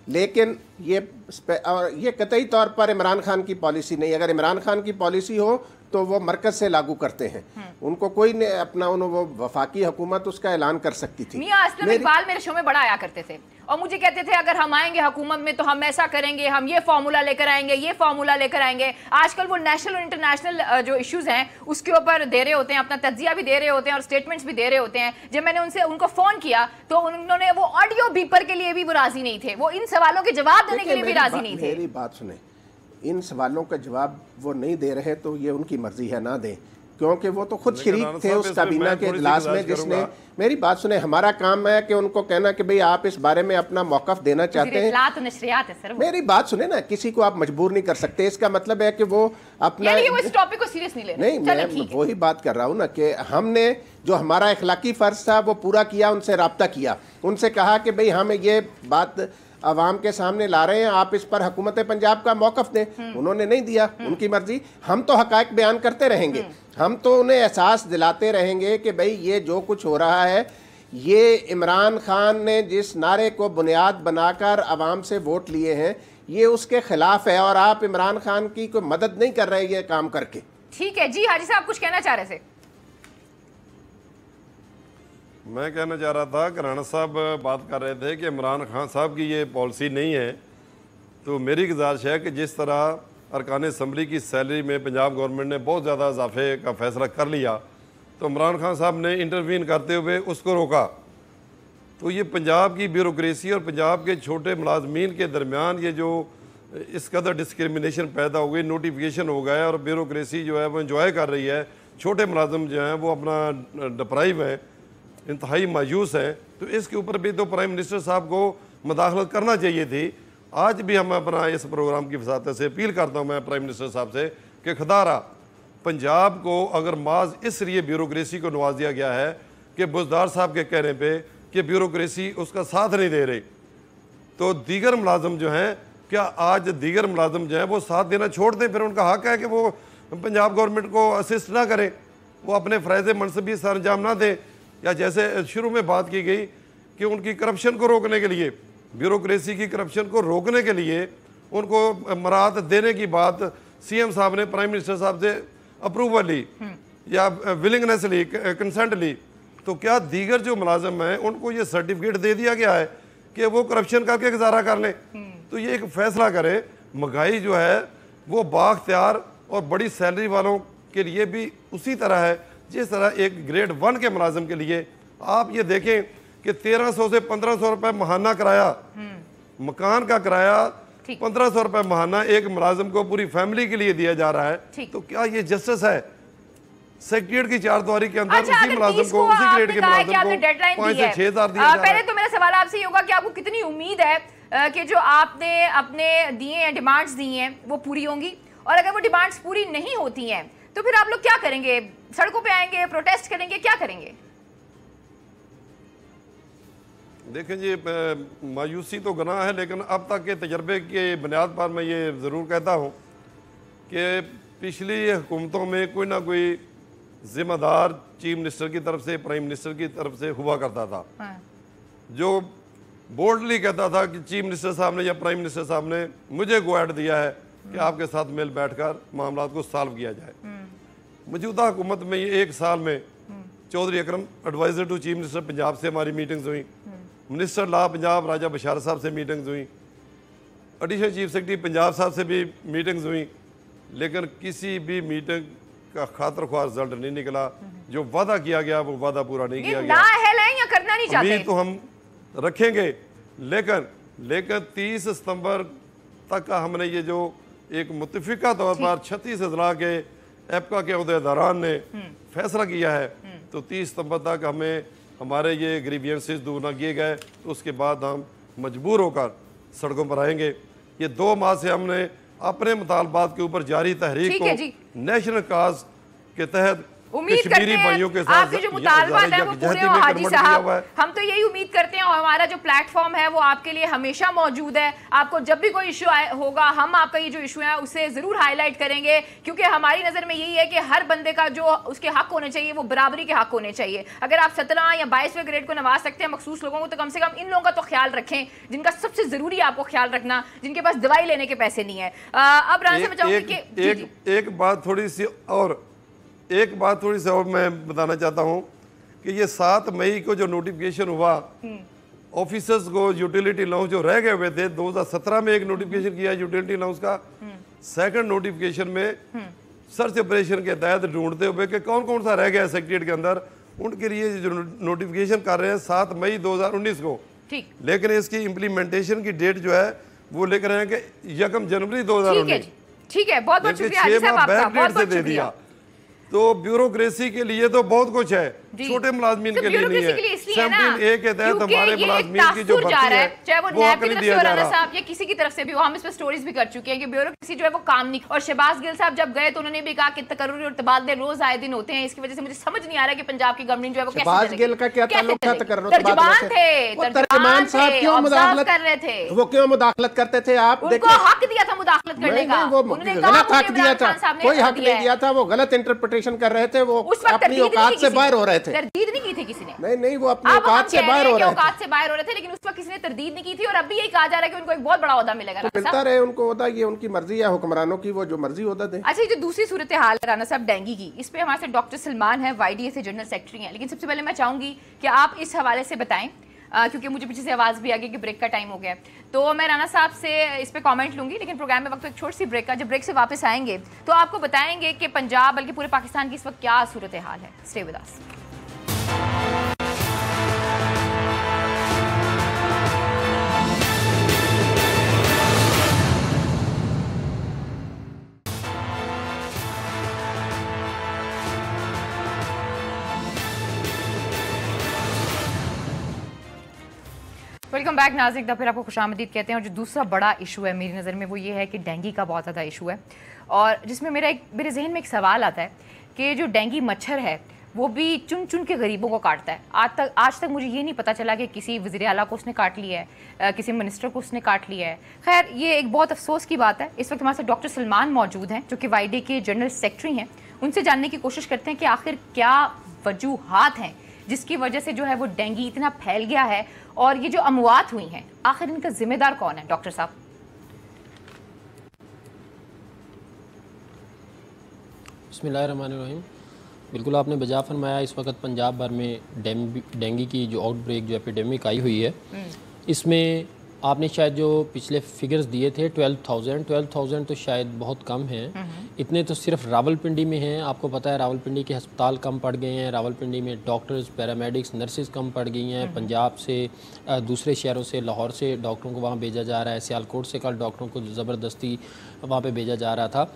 लेकिन ये कतई तौर पर इमरान खान की पॉलिसी नहीं। अगर इमरान खान की पॉलिसी हो तो वो मरकज से लागू करते हैं, उनको कोई ने अपना वो वफाकी हुकूमत उसका ऐलान कर सकती थी। मियां असलम इकबाल मेरे शो में बड़ा आया करते थे और मुझे कहते थे अगर हम आएंगे हुकूमत में तो हम ऐसा करेंगे, हम ये फार्मूला लेकर आएंगे, ये फार्मूला लेकर आएंगे। आजकल वो नेशनल और इंटरनेशनल जो इश्यूज हैं उसके ऊपर दे रहे होते हैं, अपना तज्जिया भी दे रहे होते हैं और स्टेटमेंट्स भी दे रहे होते हैं। जब मैंने उनको फोन किया तो उन्होंने वो ऑडियो बीपर के लिए भी वो राजी नहीं थे, वो इन सवालों के जवाब देने के लिए भी राजी नहीं थे। मेरी बात सुने, इन सवालों का जवाब वो नहीं दे रहे तो ये उनकी मर्जी है, ना दें, क्योंकि वो तो खुद शरीक थे उस काबीना के इजलास में जिसने, मेरी बात सुने, हमारा काम है कि उनको कहना कि भाई आप इस बारे में अपना मौकफ देना चाहते हैं। मेरी बात सुने ना, किसी को आप मजबूर नहीं कर सकते, इसका मतलब है कि वो अपना वो इस टॉपिक को सीरियस नहीं ले रहे। नहीं, मैं वही बात कर रहा हूँ ना कि हमने जो हमारा इखलाकी फर्ज था वो पूरा किया, उनसे रब्ता किया, उनसे कहा कि भाई हम ये बात अवाम के सामने ला रहे हैं, आप इस पर हुकूमत पंजाब का मौकफ दें। उन्होंने नहीं दिया, उनकी मर्जी। हम तो हकायक बयान करते रहेंगे, हम तो उन्हें एहसास दिलाते रहेंगे कि भाई ये जो कुछ हो रहा है, ये इमरान खान ने जिस नारे को बुनियाद बनाकर अवाम से वोट लिए हैं, ये उसके खिलाफ है और आप इमरान खान की कोई मदद नहीं कर रहे ये काम करके। ठीक है जी, हाजी साहब कुछ कहना चाह रहे थे? मैं कहना चाह रहा था कि राणा साहब बात कर रहे थे कि इमरान खान साहब की ये पॉलिसी नहीं है, तो मेरी गुजारिश है कि जिस तरह अरकान असम्बली की सैलरी में पंजाब गवर्नमेंट ने बहुत ज़्यादा इजाफे का फैसला कर लिया, तो इमरान खान साहब ने इंटरवीन करते हुए उसको रोका। तो ये पंजाब की ब्यूरोक्रेसी और पंजाब के छोटे मुलाजमीन के दरमियान ये जो इस कदर डिस्क्रिमिनेशन पैदा हो गई, नोटिफिकेशन हो गया और ब्यूरोक्रेसी जो है वो इंजॉय कर रही है, छोटे मुलाजम जो हैं वो अपना डिप्राइव है, इंतहाई मायूस है। तो इसके ऊपर भी तो प्राइम मिनिस्टर साहब को मदाखलत करना चाहिए थी। आज भी हम अपना इस प्रोग्राम की वसात से अपील करता हूँ मैं प्राइम मिनिस्टर साहब से कि खुदारा पंजाब को अगर माज इसलिए ब्यूरोक्रेसी को नवाज दिया गया है कि बुज़दार साहब के कहने पे कि ब्यूरोक्रेसी उसका साथ नहीं दे रही, तो दीगर मुलाजम जो हैं क्या आज दीगर मुलाजिम जो है वो साथ देना छोड़ दें? फिर उनका हक है कि वो पंजाब गवर्नमेंट को असिस्ट ना करें, वो अपने फ़राइज़ मनसबी सर अंजाम ना दें। या जैसे शुरू में बात की गई कि उनकी करप्शन को रोकने के लिए, ब्यूरोक्रेसी की करप्शन को रोकने के लिए उनको मराहत देने की बात CM साहब ने प्राइम मिनिस्टर साहब से अप्रूवल ली या विलिंगनेस ली, कंसेंट ली, तो क्या दीगर जो मुलाजिम हैं उनको ये सर्टिफिकेट दे दिया गया है कि वो करप्शन करके गुजारा कर लें? तो ये एक फैसला करें। महंगाई जो है वो बाख्तियार और बड़ी सैलरी वालों के लिए भी उसी तरह है जिस तरह एक ग्रेड 1 के मुलाजिम के लिए। आप ये देखें कि 1300 से 1500 रुपए महाना किराया, मकान का किराया 1500 रुपए महाना एक मुलाजिम को पूरी फैमिली के लिए दिया जा रहा है। तो क्या ये जस्टिस है? सेक्रेटरीट की चारदीवारी के अंदर उसी मुलाजिम को, उसी ग्रेड के मुलाजिम को 5 से 6 हज़ार दिया जा रहा है। पहले तो मेरा सवाल आपसे ये होगा कि आपको कितनी उम्मीद है कि जो आपने अपने दिए हैं, डिमांड्स दी हैं, वो पूरी होंगी? और अगर वो डिमांड्स पूरी नहीं होती हैं तो फिर आप लोग क्या करेंगे? सड़कों पे आएंगे, प्रोटेस्ट करेंगे, क्या करेंगे? देखें जी, मायूसी तो गुनाह है, लेकिन अब तक के तजर्बे के बुनियाद पर मैं ये ज़रूर कहता हूँ कि पिछली हुकूमतों में कोई ना कोई जिम्मेदार चीफ मिनिस्टर की तरफ से, प्राइम मिनिस्टर की तरफ से हुआ करता था, जो बोल्डली कहता था कि चीफ मिनिस्टर साहब ने या प्राइम मिनिस्टर साहब ने मुझे गोएड दिया है कि आपके साथ मिल बैठकर मामला को सॉल्व किया जाए। मौजूदा हुकूमत में ये 1 साल में Chaudhry Akram adviser to chief minister Punjab से हमारी मीटिंग्स हुई, मिनिस्टर लॉ पंजाब राजा बशार साहब से मीटिंग्स हुई, एडिशनल चीफ सेक्रेटरी पंजाब साहब से भी मीटिंग्स हुई, लेकिन किसी भी मीटिंग का खातर ख्वाह रिजल्ट नहीं निकला। जो वादा किया गया वो वादा पूरा नहीं किया गया। या करना नहीं चाहते? उम्मीद तो हम रखेंगे, लेकिन 30 सितंबर तक का हमने ये जो एक मुत्तफिका तौर पर 36 अजला के एपका के अहदेदारान ने फैसला किया है, तो 30 सितंबर तक हमें हमारे ये ग्रीवियंसेस दूर न किए गए तो उसके बाद हम मजबूर होकर सड़कों पर आएंगे। ये 2 माह से हमने अपने मुतालबात के ऊपर जारी तहरीक को नेशनल काज के तहत उम्मीद करते हैं आपके जो मुतालबात है वो पूरे हो हाजी साहब। हम तो यही उम्मीद करते हैं और हमारा जो प्लेटफॉर्म है वो आपके लिए हमेशा मौजूद है। आपको जब भी कोई इशू होगा हम आपका ये जो इशू है उसे जरूर हाईलाइट करेंगे, क्योंकि हमारी नजर में यही है कि हर बंदे का जो उसके हक होने चाहिए वो बराबरी के हक होने चाहिए। अगर आप 17 या 22वें ग्रेड को नवाज सकते हैं मखसूस लोगों को, तो कम से कम इन लोगों का तो ख्याल रखें जिनका सबसे जरूरी है आपको ख्याल रखना, जिनके पास दवाई लेने के पैसे नहीं है। अब राना साहब चाहूंगी कि एक बात थोड़ी सी और मैं बताना चाहता हूँ कि ये 7 मई को जो नोटिफिकेशन हुआ ऑफिसर्स को यूटिलिटी अलाउंस जो रह गए हुए थे, 2017 में एक नोटिफिकेशन किया यूटिलिटी अलाउंस का, सेकंड नोटिफिकेशन में सर्च ऑपरेशन के तहत ढूंढते हुए कि कौन कौन सा रह गया सेक्रेटरीट के अंदर, उनके लिए जो नोटिफिकेशन कर रहे हैं 7 मई 2019 को, लेकिन इसकी इम्प्लीमेंटेशन की डेट जो है वो लेकर रहे हैं कि 1 जनवरी 2019। ठीक है, बहुत बहुत शुक्रिया हाजी साहब आपका, बहुत बहुत शुक्रिया। तो ब्यूरोक्रेसी के लिए तो बहुत कुछ है, छोटे मुलाजमीन के लिए नहीं है। 17A के तहत हमारे मुलाजमीन की जो भर्ती है चाहे वो नैब की तरफ से हो राना साहब या किसी की तरफ से भी हो, हम इस पर स्टोरीज भी कर चुके हैं कि ब्यूरोक्रेसी जो है वो काम नहीं। और शहबाज गिल साहब जब गए तो उन्होंने भी कहा कि तकर्रुरी और तबादले रोज आए दिन होते हैं, इसकी वजह से मुझे समझ नहीं आ रहा कि पंजाब की गवर्नमेंट जो है वो कैसे शहबाज गिल का क्या ताल्लुक था तकर्रुर तर्जुमान थे, तर्जुमान साहब क्यों मुदाखलत कर रहे थे? वो क्यों मुदाखलत करते थे? आप उनको हक दिया था मुदाखलत करने का, उन्होंने गलत हक दिया था, कोई हक नहीं दिया था, वो गलत इंटरप्रिटेशन कर रहे थे, वो अपनी औकात से बाहर हो रहे थे। तरदीद नहीं की थी किसी ने? नहीं, वो अपनी औकात से बाहर हो रहे थे, लेकिन उस वक्त किसी ने तरदीद नहीं की थी और अब भी यही कहा जा रहा है कि उनको एक बहुत बड़ा ओहदा मिलेगा। मिलता रहे उनको ओहदा, ये उनकी मर्जी है, हुक्मरानों की, वो जो मर्जी ओहदा दे। अच्छा, जो दूसरी सूरत हाल है राना साहब डेंगू की, इस पे हमारे साथ डॉक्टर सलमान है, YDA से जनरल सेक्रेटरी हैं, लेकिन सबसे पहले मैं चाहूंगी कि आप इस हवाले से बताएं, क्योंकि मुझे पीछे से आवाज़ भी आ गई कि ब्रेक का टाइम हो गया, तो मैं राना साहब से इस पे कमेंट लूंगी, लेकिन प्रोग्राम में वक्त एक छोटी सी ब्रेक का, जब ब्रेक से वापस आएंगे तो आपको बताएंगे कि पंजाब बल्कि पूरे पाकिस्तान की इस वक्त क्या सूरत हाल है। Stay with us. Welcome back नाज़रीन, फिर आपको खुशामदीद कहते हैं। और जो दूसरा बड़ा इशू है मेरी नज़र में वो ये है कि डेंगू का बहुत ज़्यादा इशू है, और जिसमें मेरे जहन में एक सवाल आता है कि जो डेंगू मच्छर है वो भी चुन चुन के गरीबों को काटता है। आज तक मुझे ये नहीं पता चला कि किसी वज़ीर आला को उसने काट लिया है, किसी मिनिस्टर को उसने काट लिया है। खैर, ये एक बहुत अफसोस की बात है। इस वक्त हमारे साथ डॉक्टर सलमान मौजूद हैं जो कि वाईडे के जनरल सेक्रेटरी हैं। उनसे जानने की कोशिश करते हैं कि आखिर क्या वजूहात हैं जिसकी वजह से जो है वो डेंगू इतना फैल गया है, और ये जो अमवात हुई हैं आखिर इनका जिम्मेदार कौन है। डॉक्टर साहब। बिस्मिल्लाहिर्रहमानिर्रहीम। बिल्कुल आपने बजा फरमाया। इस वक्त पंजाब भर में डेंगू की जो आउटब्रेक जो एपिडेमिक आई हुई है, इसमें आपने शायद जो पिछले फिगर्स दिए थे 12,000 तो शायद बहुत कम हैं। इतने तो सिर्फ रावलपिंडी में हैं। आपको पता है रावलपिंडी के अस्पताल कम पड़ गए हैं, रावलपिंडी में डॉक्टर्स, पैरामेडिक्स, नर्सेज कम पड़ गई हैं। पंजाब से दूसरे शहरों से, लाहौर से डॉक्टरों को वहाँ भेजा जा रहा है, सियालकोट से कल डॉक्टरों को ज़बरदस्ती वहाँ पर भेजा जा रहा था।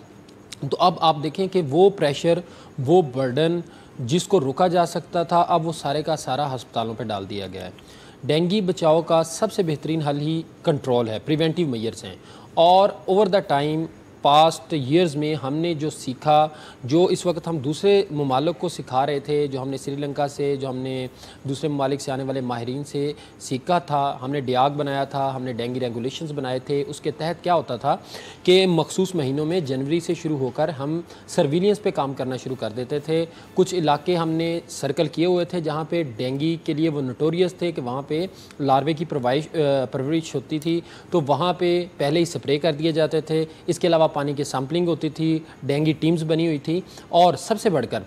तो अब आप देखें कि वो प्रेशर, वो बर्डन जिसको रुका जा सकता था, अब वो सारे का सारा अस्पतालों पे डाल दिया गया है। डेंगू बचाव का सबसे बेहतरीन हल ही कंट्रोल है, प्रिवेंटिव मेजर्स हैं। और over the time past years में हमने जो सीखा, जो इस वक्त हम दूसरे ममालिक को सिखा रहे थे, जो हमने श्रीलंका से, जो हमने दूसरे ममालिक से आने वाले माहिरीन से सीखा था, हमने डियाग बनाया था, हमने डेंगू रेगुलेशंस बनाए थे। उसके तहत क्या होता था कि मखसूस महीनों में जनवरी से शुरू होकर हम सर्विलियंस पे काम करना शुरू कर देते थे। कुछ इलाके हमने सर्कल किए हुए थे जहाँ पे डेंगू के लिए वो नोटोरियस थे कि वहाँ पे लार्वे की परवरिश होती थी, तो वहाँ पे पहले ही स्प्रे कर दिए जाते थे। इसके अलावा पानी की सैम्पलिंग होती थी, डेंगू टीम्स बनी हुई थी। और सबसे बढ़कर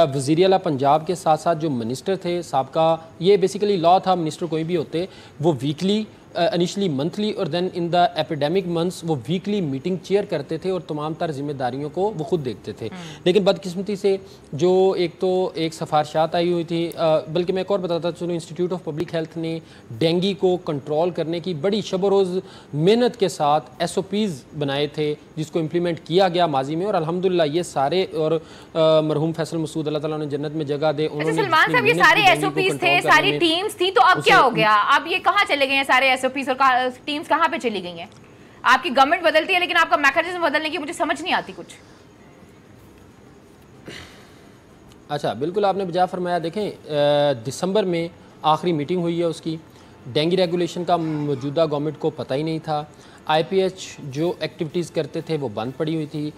वज़ीर आला पंजाब के साथ साथ जो मिनिस्टर थे साबका, ये बेसिकली लॉ था, मिनिस्टर कोई भी होते वो वीकली, इनिशली मंथली और then in the epidemic months वो वीकली मीटिंग चेयर करते थे और तमाम तर जिम्मेदारियों को वो खुद देखते थे। लेकिन बदकिस्मती से जो एक सिफारिशात आई हुई थी, बल्कि मैं एक और बताता चलूँ, इंस्टीट्यूट ऑफ पब्लिक हेल्थ ने डेंगू को कंट्रोल करने की बड़ी शब रोज़ मेहनत के साथ SOPs बनाए थे, जिसको इम्प्लीमेंट किया गया माजी में। और अल्हम्दुलिल्लाह ये सारे, और मरहूम फैसल मसूद अल्लाह ताला उन्हें जन्नत में जगह दे, उन्होंने सलमान साहब, ये सारे SOPs थे, सारी टीम्स थी, तो अब क्या हो गया? अब ये कहाँ चले गए हैं सारे SOPs और टीम्स कहाँ पे चली गई हैं? आपकी गवर्नमेंट बदलती है लेकिन आपका मैकेनिज्म बदलने की मुझे समझ नहीं आती कुछ। अच्छा, बिल्कुल आपने बजा फरमाया। देखें, दिसंबर में आखिरी मीटिंग हुई है उसकी। डेंगू रेगुलेशन का मौजूदा गवर्नमेंट को पता ही नहीं था। IPH जो एक्टिविटीज़ करते थे वो बंद पड़ी हुई थी।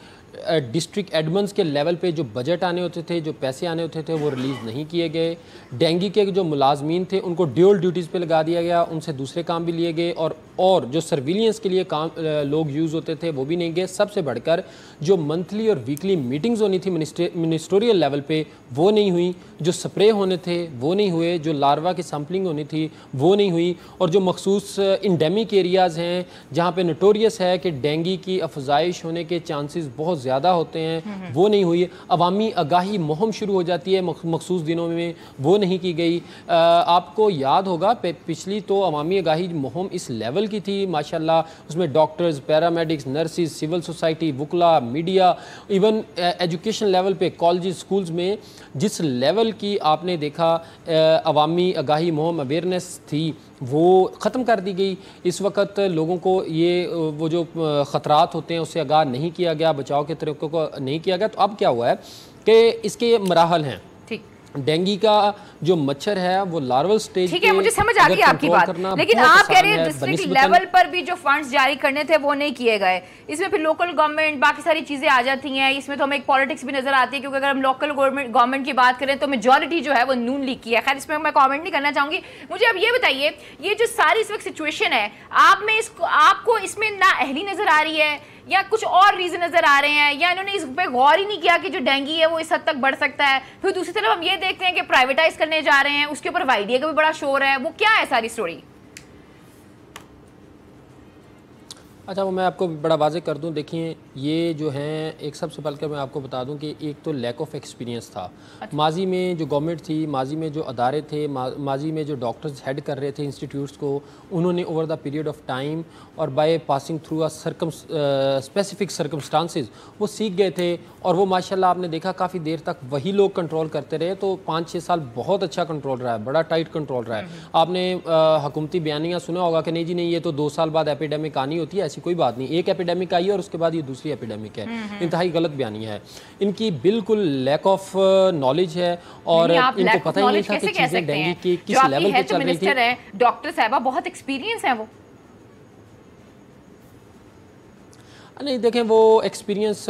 डिस्ट्रिक्ट एडमंस के लेवल पे जो बजट आने होते थे, जो पैसे आने होते थे, वो रिलीज़ नहीं किए गए। डेंगू के जो मुलाजमीन थे उनको ड्यूल ड्यूटीज़ पे लगा दिया गया, उनसे दूसरे काम भी लिए गए, और जो सर्विलियंस के लिए काम लोग यूज़ होते थे वो भी नहीं गए। सबसे बढ़कर जो मंथली और वीकली मीटिंग्स होनी थी मिनिस्टोरियल लेवल पे वो नहीं हुई, जो स्प्रे होने थे वो नहीं हुए, जो लार्वा की सैम्पलिंग होनी थी वो नहीं हुई, और जो मखसूस इंडेमिक एरियाज़ हैं जहाँ पे नोटोरियस है कि डेंगू की अफजाइश होने के चांसेस बहुत ज़्यादा होते हैं, वो नहीं हुई। अवामी आगाही मुहिम शुरू हो जाती है मखसूस दिनों में, वो नहीं की गई। आपको याद होगा पिछली तो अवामी आगाही मुहिम इस लेवल की थी माशाल्लाह, उसमें doctors, paramedics, nurses, civil society, वुकला, मीडिया, इवन एजुकेशन लेवल पे कॉलेज स्कूल्स में जिस लेवल की आपने देखा अवामी आगाही मुहिम अवेयरनेस थी वो ख़त्म कर दी गई। इस वक्त लोगों को ये वो जो ख़तरात होते हैं उससे आगाह नहीं किया गया, बचाव के तरीक़ों को नहीं किया गया। तो अब क्या हुआ है कि इसके मराहल हैं। डेंगू का जो मच्छर है वो लार्वल स्टेज, ठीक है, मुझे समझ आ गई आपकी बात, लेकिन आप कह रहे हैं डिस्ट्रिक्ट लेवल पर भी जो फंड्स जारी करने थे वो नहीं किए गए। इसमें फिर लोकल गवर्नमेंट, बाकी सारी चीजें आ जाती हैं। इसमें तो हमें एक पॉलिटिक्स भी नजर आती है, क्योंकि अगर हम लोकल गवर्नमेंट की बात करें तो मेजॉरिटी जो है वो नून लीग की है। खैर, इसमें मैं कॉमेंट नहीं करना चाहूंगी। मुझे अब ये बताइए, ये जो सारी इस वक्त सिचुएशन है, आपको इसमें ना अहली नजर आ रही है या कुछ और रीजन नजर आ रहे हैं, या इन्होंने इस पे गौर ही नहीं किया कि जो डेंगू है वो इस हद तक बढ़ सकता है? फिर दूसरी तरफ हम ये देखते हैं कि प्राइवेटाइज करने जा रहे हैं, उसके ऊपर वाईडीए का भी बड़ा शोर है। वो क्या है सारी स्टोरी? अच्छा, वो मैं आपको बड़ा वाज़ेह कर दूं। देखिए, ये जो हैं, एक सबसे पहले मैं आपको बता दूं कि एक तो लैक ऑफ एक्सपीरियंस था। अच्छा। माजी में जो गवर्नमेंट थी, माजी में जो अदारे थे, माजी में जो डॉक्टर्स हेड कर रहे थे इंस्टीट्यूट्स को, उन्होंने over the period of time और by passing through specific circumstances वो सीख गए थे। और वो माशाल्लाह आपने देखा काफ़ी देर तक वही लोग कंट्रोल करते रहे। तो 5-6 साल बहुत अच्छा कंट्रोल रहा है, बड़ा टाइट कंट्रोल रहा है। आपने हुकूमती बयानियाँ सुना होगा कि नहीं जी नहीं, ये तो 2 साल बाद एपिडेमिक आनी होती है, ऐसी ऐसी कोई बात नहीं, एक एपिडेमिक आई है और उसके बाद ये दूसरी एपिडेमिक है। इंतहाई गलत बयानिया है इनकी, बिल्कुल लैक ऑफ नॉलेज है और इनको पता ही नहीं था कि चीजें डेंगू की किस लेवल पे चल रही थी। डॉक्टर साहबा बहुत एक्सपीरियंस है वो। नहीं देखें, वो एक्सपीरियंस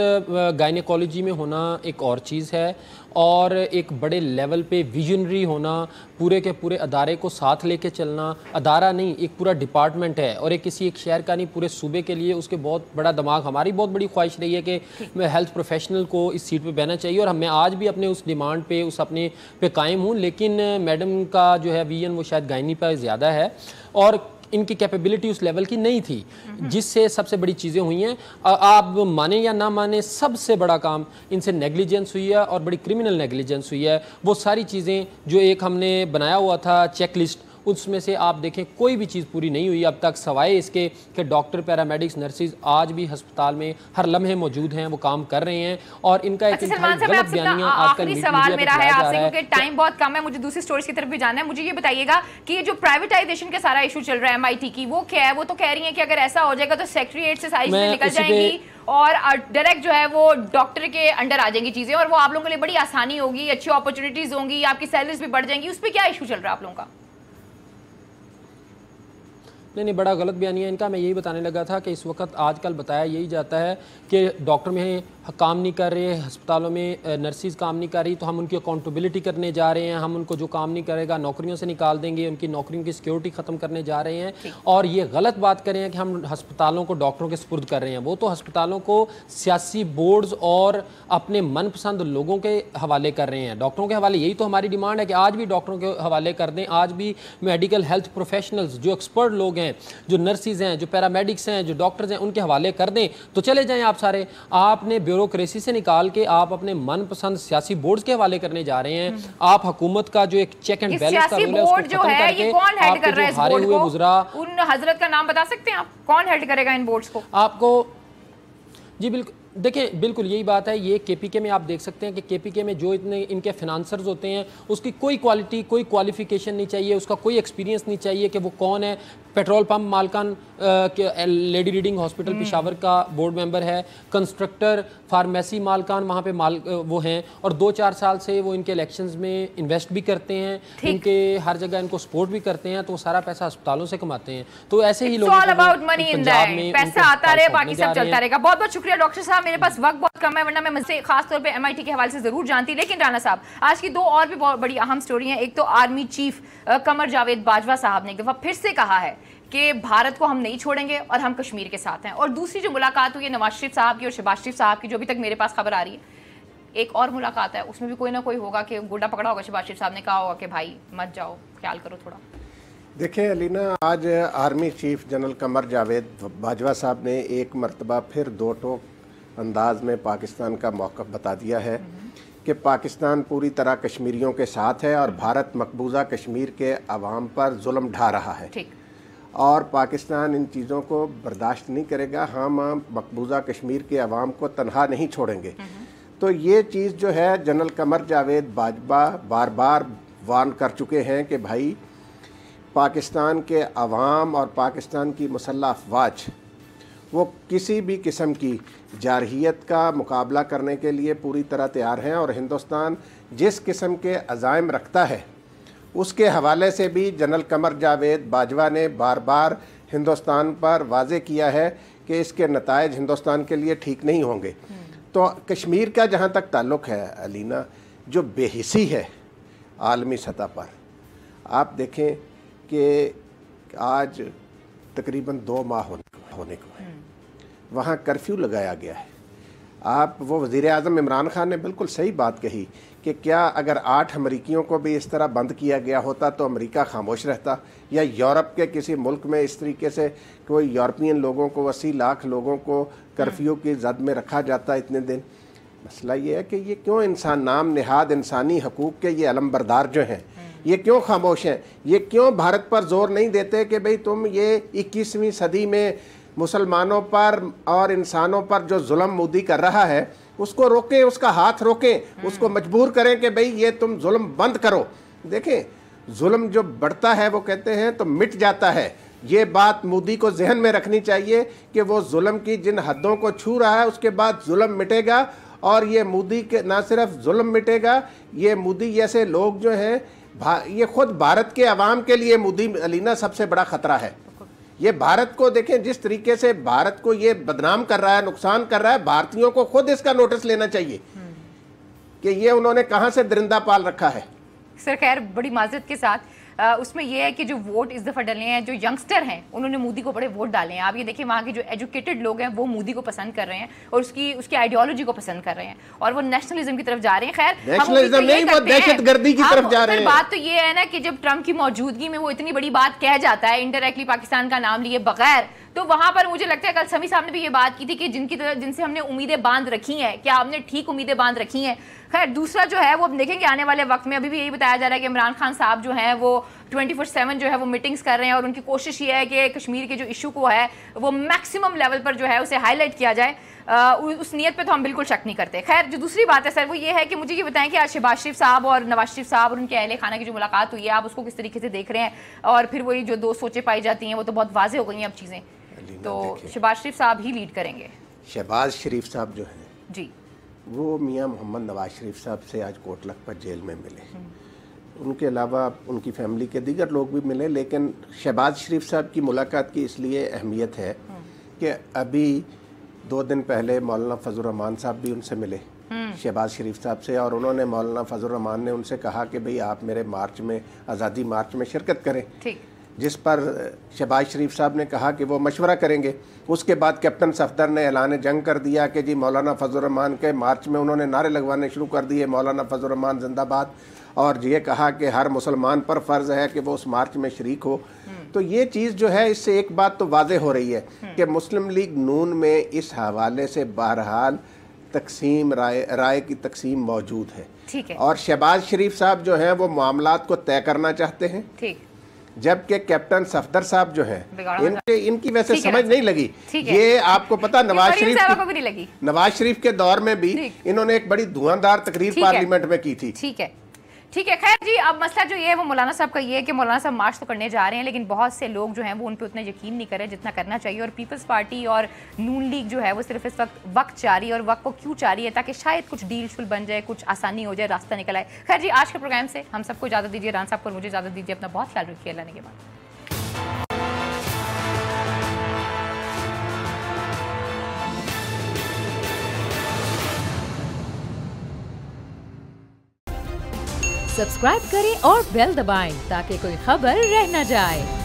गायनेकोलॉजी में होना एक और चीज़ है और एक बड़े लेवल पे विजनरी होना, पूरे के पूरे अदारे को साथ लेके चलना, अदारा नहीं एक पूरा डिपार्टमेंट है और एक किसी एक शहर का नहीं पूरे सूबे के लिए उसके बहुत बड़ा दिमाग। हमारी बहुत बड़ी ख्वाहिश रही है कि हेल्थ प्रोफेशनल को इस सीट पे बहना चाहिए और मैं आज भी अपने उस डिमांड पे उस अपने पे कायम हूँ, लेकिन मैडम का जो है विजन वो शायद गायनी पर ज़्यादा है और इनकी कैपेबिलिटी उस लेवल की नहीं थी, जिससे सबसे बड़ी चीज़ें हुई हैं। आप माने या ना माने, सबसे बड़ा काम इनसे नेग्लिजेंस हुई है और बड़ी क्रिमिनल नेग्लिजेंस हुई है। वो सारी चीज़ें जो एक हमने बनाया हुआ था चेक लिस्ट, उसमें से आप देखें कोई भी चीज़ पूरी नहीं हुई अब तक, सवाए इसके कि डॉक्टर, पैरामेडिक्स, नर्सिस आज भी अस्पताल में हर लम्हे मौजूद हैं, वो काम कर रहे हैं और इनका एक गलत बयानिया आजकल सवाल मेरा है आपसे, क्योंकि टाइम बहुत कम है, मुझे दूसरी स्टोरीज की तरफ भी जाना है। मुझे ये बताइएगा कि ये जो प्राइवेटाइजेशन का सारा इशू चल रहा है MIT की, वो क्या है? वो तो कह रही है कि अगर ऐसा हो जाएगा तो सेक्रेटरीट से सारी चीजें निकल जाएंगी और डायरेक्ट जो है वो डॉक्टर के अंडर आ जाएंगी चीजें और वो आप लोगों के लिए बड़ी आसानी होगी, अच्छी अपॉर्चुनिटीज होंगी, आपकी सैलरीज भी बढ़ जाएंगी। उस पर क्या इशू चल रहा है आप लोगों का? नहीं, बड़ा गलत बयानिया इनका। मैं यही बताने लगा था कि इस वक्त आजकल बताया यही जाता है कि डॉक्टर में काम नहीं कर रहे, अस्पतालों में नर्सिस काम नहीं कर रही, तो हम उनकी अकाउंटेबिलिटी करने जा रहे हैं, हम उनको जो काम नहीं करेगा नौकरियों से निकाल देंगे, उनकी नौकरियों की सिक्योरिटी ख़त्म करने जा रहे हैं। और ये गलत बात कर रहे हैं कि हम अस्पतालों को डॉक्टरों के सुपुर्द कर रहे हैं। वो तो अस्पतालों को सियासी बोर्ड्स और अपने मनपसंद लोगों के हवाले कर रहे हैं, डॉक्टरों के हवाले। यही तो हमारी डिमांड है कि आज भी डॉक्टरों के हवाले कर दें। आज भी मेडिकल हेल्थ प्रोफेशनल्स जो एक्सपर्ट लोग हैं, जो नर्सिस हैं, जो पैरामेडिक्स हैं, जो डॉक्टर्स हैं, उनके हवाले कर दें तो चले जाएं आप सारे। आपने ब्यूरोक्रेसी से निकाल के आप अपने मनपसंद सियासी बोर्ड्स के हवाले करने जा रहे हैं। आप हुकूमत का जो एक चेक एंड बैलेंस का रूल है उसको खत्म करके आपके जो हारे हुए गुजरा उन हजरत का नाम बता सकते हैं आप? कौन हेड करेगा इन बोर्ड्स को? आपको जी बिल्कुल, देखिए बिल्कुल यही बात है। ये KPK में आप देख सकते हैं कि KPK में जो इतने इनके फिनांसर्स होते हैं उसकी कोई क्वालिटी, कोई क्वालिफिकेशन नहीं चाहिए, उसका कोई एक्सपीरियंस नहीं चाहिए कि वो कौन है। पेट्रोल पंप मालकान लेडी रीडिंग हॉस्पिटल पेशावर का बोर्ड मेंबर है, कंस्ट्रक्टर, फार्मेसी मालकान वहाँ पे वो हैं और 2-4 साल से वो इनके इलेक्शंस में इन्वेस्ट भी करते हैं, इनके हर जगह इनको सपोर्ट भी करते हैं, तो वो सारा पैसा अस्पतालों से कमाते हैं। तो ऐसे ही लोग पंजाब में पैसा आता रहे, बाकी सब चलता रहेगा। बहुत बहुत शुक्रिया डॉक्टर साहब, मेरे पास वक्त बहुत कम है वरना मैं मुझसे खासतौर पे MIT के हवाले से जरूर जानती। लेकिन राना साहब, आज की दो और भी बहुत बड़ी अहम स्टोरी हैं। एक तो आर्मी चीफ कमर जावेद बाजवा साहब ने एक दफा फिर से कहा है कि भारत को हम नहीं छोड़ेंगे और हम कश्मीर के साथ हैं। और दूसरी जो मुलाकात हुई है नवाज शरीफ साहब की और शहबाज शरीफ साहब की, जो अभी तक मेरे पास खबर आ रही है, एक और मुलाकात है, उसमें भी कोई ना कोई होगा कि गोडा पकड़ा होगा, शहबाज शरीफ साहब ने कहा होगा कि भाई मत जाओ, ख्याल करो थोड़ा। देखिए अलीना, आज army chief general Qamar Javed Bajwa साहब ने एक मरतबा फिर दो टोक अंदाज में पाकिस्तान का मौक़िफ़ बता दिया है कि पाकिस्तान पूरी तरह कश्मीरियों के साथ है और भारत मकबूजा कश्मीर के अवाम पर जुल्म ढा रहा है और पाकिस्तान इन चीज़ों को बर्दाश्त नहीं करेगा। हम मकबूजा कश्मीर के अवाम को तनहा नहीं छोड़ेंगे। तो ये चीज़ जो है जनरल कमर जावेद बाजवा बार बार वार्न कर चुके हैं कि भाई पाकिस्तान के अवाम और पाकिस्तान की मुसल्लह अफवाज वो किसी भी किस्म की जारहियत का मुकाबला करने के लिए पूरी तरह तैयार हैं और हिंदुस्तान जिस किस्म के अज़ाइम रखता है उसके हवाले से भी जनरल कमर जावेद बाजवा ने बार बार हिंदुस्तान पर वाज़े किया है कि इसके नताइज हिंदुस्तान के लिए ठीक नहीं होंगे। तो कश्मीर का जहाँ तक ताल्लुक़ है अलीना, जो बेहिसी है आलमी सतह पर, आप देखें कि आज तकरीबन 2 माह होने को है, वहाँ कर्फ्यू लगाया गया है। आप वो वज़ीर-ए-आज़म इमरान खान ने बिल्कुल सही बात कही कि क्या अगर 8 अमरीकियों को भी इस तरह बंद किया गया होता तो अमेरिका खामोश रहता, या यूरोप के किसी मुल्क में इस तरीके से कोई यूरोपियन लोगों को 80 लाख लोगों को कर्फ्यू की जद में रखा जाता इतने दिन। मसला ये है कि ये क्यों इंसान नाम निहाद इंसानी हकूक़ के ये अलमबरदार जो हैं ये क्यों खामोश हैं? ये क्यों भारत पर जोर नहीं देते कि भाई तुम ये 21वीं सदी में मुसलमानों पर और इंसानों पर जो जुल्म मोदी कर रहा है उसको रोकें, उसका हाथ रोकें, उसको मजबूर करें कि भाई ये तुम जुल्म बंद करो। देखें जुल्म जो बढ़ता है वो कहते हैं तो मिट जाता है, ये बात मोदी को जहन में रखनी चाहिए कि वो जुल्म की जिन हदों को छू रहा है उसके बाद जुल्म मिटेगा, और ये मोदी के ना सिर्फ जुल्म मिटेगा, ये मोदी जैसे लोग जो हैं ये खुद भारत के अवाम के लिए मोदी अलीना सबसे बड़ा खतरा है। ये भारत को देखें जिस तरीके से भारत को ये बदनाम कर रहा है, नुकसान कर रहा है, भारतीयों को खुद इसका नोटिस लेना चाहिए कि ये उन्होंने कहां से दरिंदा पाल रखा है। सर खैर बड़ी माजरत के साथ उसमें यह है कि जो वोट इस दफ़ा डले हैं, जो यंगस्टर हैं उन्होंने मोदी को बड़े वोट डाले हैं। आप ये देखिए वहाँ के जो एजुकेटेड लोग हैं वो मोदी को पसंद कर रहे हैं और उसकी आइडियोलॉजी को पसंद कर रहे हैं और वो नेशनलिज्म की तरफ जा रहे हैं। खैर नेशनलिज्म नहीं, वो दहशतगर्दी की तरफ जा रहे हैं। बात तो ये है ना कि जब ट्रंप की मौजूदगी में वो इतनी बड़ी बात कह जाता है इनडायरेक्टली पाकिस्तान का नाम लिए बगैर, तो वहां पर मुझे लगता है कल समी साहब ने भी ये बात की थी कि जिनसे हमने उम्मीदें बांध रखी हैं, क्या हमने ठीक उम्मीदें बांध रखी हैं। खैर दूसरा जो है वो अब देखेंगे आने वाले वक्त में, अभी भी यही बताया जा रहा है कि इमरान खान साहब जो हैं वो 24/7 जो है वो मीटिंग्स कर रहे हैं और उनकी कोशिश ये है कि कश्मीर के जो इशू को है वो मैक्सिमम लेवल पर जो है उसे हाईलाइट किया जाए। उस नियत पे तो हम बिल्कुल शक नहीं करते। खैर जो दूसरी बात है सर वो ये है कि मुझे ये बताएं कि आज शहबाज शरीफ साहब और नवाज शरीफ साहब और उनके अहले खाना की जो मुलाकात हुई है, आप उसको किस तरीके से देख रहे हैं? और फिर वही जो दो सोचें पाई जाती हैं वो तो बहुत वाजे हो गई हैं अब चीज़ें, तो शहबाज शरीफ साहब ही लीड करेंगे। शहबाज शरीफ साहब जो हैं जी, वो मियां मोहम्मद नवाज शरीफ साहब से आज कोट लखपत जेल में मिले। उनके अलावा उनकी फैमिली के दीगर लोग भी मिले, लेकिन शहबाज शरीफ साहब की मुलाकात की इसलिए अहमियत है कि अभी 2 दिन पहले मौलाना फजल रहमान साहब भी उनसे मिले शहबाज शरीफ साहब से, और उन्होंने मौलाना फजल रहमान ने उनसे कहा कि भाई आप मेरे मार्च में, आज़ादी मार्च में शिरकत करें, जिस पर शहबाज शरीफ साहब ने कहा कि वो मशवरा करेंगे। उसके बाद कैप्टन सफदर ने ऐलान जंग कर दिया कि जी मौलाना फजल रहमान के मार्च में उन्होंने नारे लगवाने शुरू कर दिए, मौलाना फजल रहमान जिंदाबाद, और ये कहा कि हर मुसलमान पर फ़र्ज़ है कि वो उस मार्च में शरीक हो। तो ये चीज़ जो है इससे एक बात तो वाज़े हो रही है कि मुस्लिम लीग नून में इस हवाले से बहरहाल तकसीम राय की तकसीम मौजूद है। ठीक है। और शहबाज शरीफ साहब जो हैं वो मामलात को तय करना चाहते हैं, ठीक, जबकि कैप्टन सफदर साहब जो हैं इनकी वैसे समझ नहीं लगी। ये आपको पता नवाज शरीफ के दौर में भी इन्होंने एक बड़ी धुआंधार तकरीर पार्लियामेंट में की थी। ठीक है, ठीक है। खैर जी, अब मसला जो ये है वो मौलाना साहब का ये है कि मौलाना साहब मार्च तो करने जा रहे हैं, लेकिन बहुत से लोग जो हैं वो उन पर उतना यकीन नहीं कर रहे जितना करना चाहिए, और पीपल्स पार्टी और नून लीग जो है वो सिर्फ इस वक्त चाह रही है, और वक्त को क्यों चाह रही है? ताकि शायद कुछ डील शुल बन जाए, कुछ आसानी हो जाए, रास्ता निकल आए। खैर जी, आज के प्रोग्राम से हम सबको इजाज़त दीजिए, रान साहब को मुझे इजाज़त दीजिए। अपना बहुत ख्याल रखिए, अल्लाह के बाद। सब्सक्राइब करें और बेल दबाएं ताकि कोई खबर रह न जाए।